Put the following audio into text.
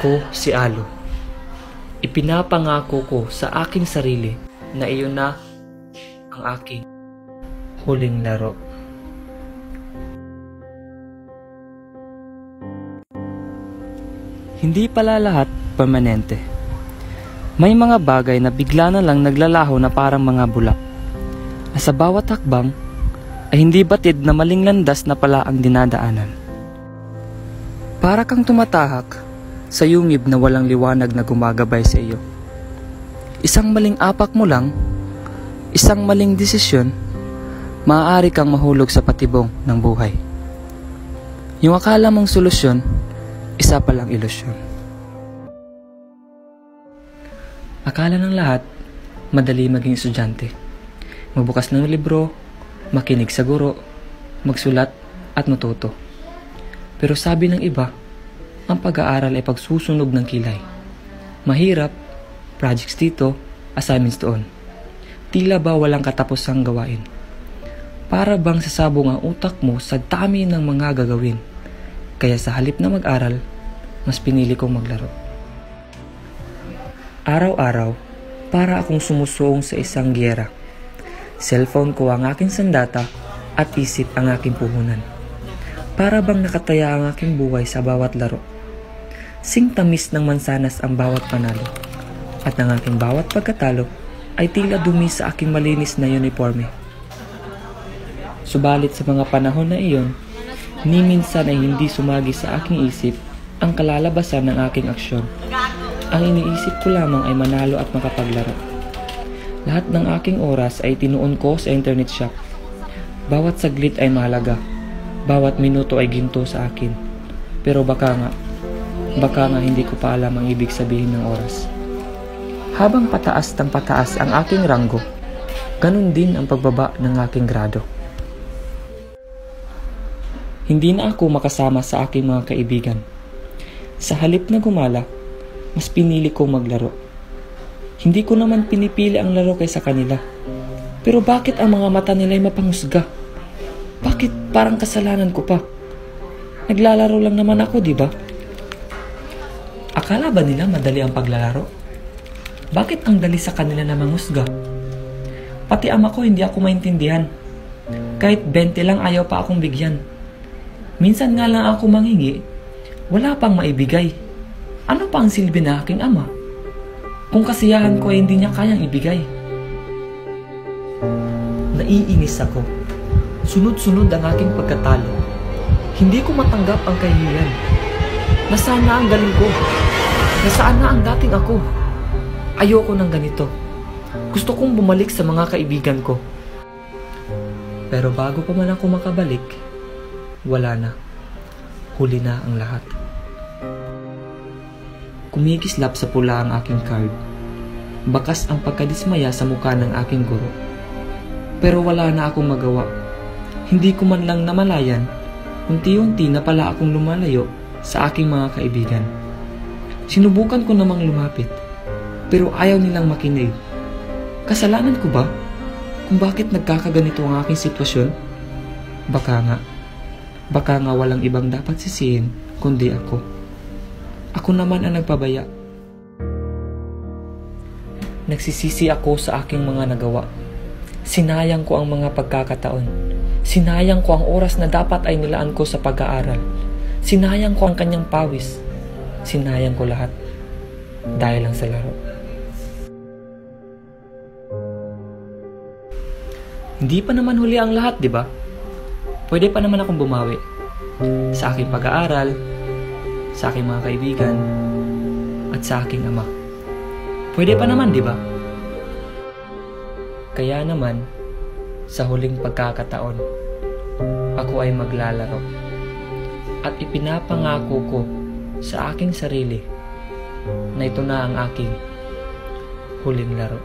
Ako si Alo. Ipinapangako ko sa aking sarili na iyon na ang aking huling laro. Hindi pala lahat permanente. May mga bagay na bigla na lang naglalaho na parang mga bulak. At sa bawat hakbang ay hindi batid na maling landas na pala ang dinadaanan. Para kang tumatahak sa yungib na walang liwanag na gumagabay sa iyo. Isang maling apak mo lang, isang maling desisyon, maaari kang mahulog sa patibong ng buhay. Yung akala mong solusyon, isa palang ilusyon. Akala ng lahat, madali maging estudyante. Magbukas ng libro, makinig sa guro, magsulat at matuto. Pero sabi ng iba, ang pag-aaral ay pagsusunog ng kilay. Mahirap, projects dito, assignments doon. Tila ba walang katapusang gawain? Para bang sasabong ang utak mo sa dami ng mga gagawin? Kaya sa halip na mag-aral, mas pinili kong maglaro. Araw-araw, para akong sumusuong sa isang giyera. Cellphone ko ang aking sandata at isip ang aking puhunan. Para bang nakataya ang aking buhay sa bawat laro. Singtamis ng mansanas ang bawat panalo. At ang aking bawat pagkatalo ay tila dumi sa aking malinis na uniforme. Subalit sa mga panahon na iyon, ni minsan ay hindi sumagi sa aking isip ang kalalabasan ng aking aksyon. Ang iniisip ko lamang ay manalo at makapaglaro. Lahat ng aking oras ay tinuon ko sa internet shop. Bawat saglit ay mahalaga. Bawat minuto ay ginto sa akin. Pero baka nga hindi ko pa alam ang ibig sabihin ng oras. Habang pataas ng pataas ang aking ranggo, ganun din ang pagbaba ng aking grado. Hindi na ako makasama sa aking mga kaibigan. Sa halip na gumala, mas pinili kong maglaro. Hindi ko naman pinipili ang laro kaysa kanila. Pero bakit ang mga mata nila ay mapanghusga? Bakit parang kasalanan ko pa? Naglalaro lang naman ako, di ba? Akala ba nila madali ang paglalaro? Bakit ang dali sa kanila na manghusga? Pati ama ko hindi ako maintindihan. Kahit 20 lang ayaw pa akong bigyan. Minsan nga lang ako manghingi, wala pang maibigay. Ano pa ang silbi na aking ama? Kung kasiyahan ko ay hindi niya kayang ibigay. Naiinis ako. Sunod-sunod ang aking pagkatalo. Hindi ko matanggap ang kahihiyan. Nasaan na ang galing ko? Nasaan na ang dating ako? Ayoko ng ganito. Gusto kong bumalik sa mga kaibigan ko. Pero bago pa man ako makabalik, wala na. Huli na ang lahat. Kumikislap sa pula ang aking card. Bakas ang pagkadismaya sa mukha ng aking guro. Pero wala na akong magawa. Hindi ko man lang namalayan, unti-unti na pala akong lumalayo sa aking mga kaibigan. Sinubukan ko namang lumapit, pero ayaw nilang makinig. Kasalanan ko ba kung bakit nagkakaganito ang aking sitwasyon? Baka nga walang ibang dapat sisihin kundi ako. Ako naman ang nagpabaya. Nagsisisi ako sa aking mga nagawa. Sinayang ko ang mga pagkakataon. Sinayang ko ang oras na dapat ay nilaan ko sa pag-aaral. Sinayang ko ang kanyang pawis. Sinayang ko lahat dahil lang sa laro. Hindi pa naman huli ang lahat, di ba? Pwede pa naman akong bumawi sa aking pag-aaral, sa aking mga kaibigan, at sa aking ama. Pwede pa naman, di ba? Kaya naman, sa huling pagkakataon, ako ay maglalaro. At ipinapangako ko sa aking sarili na ito na ang aking huling laro.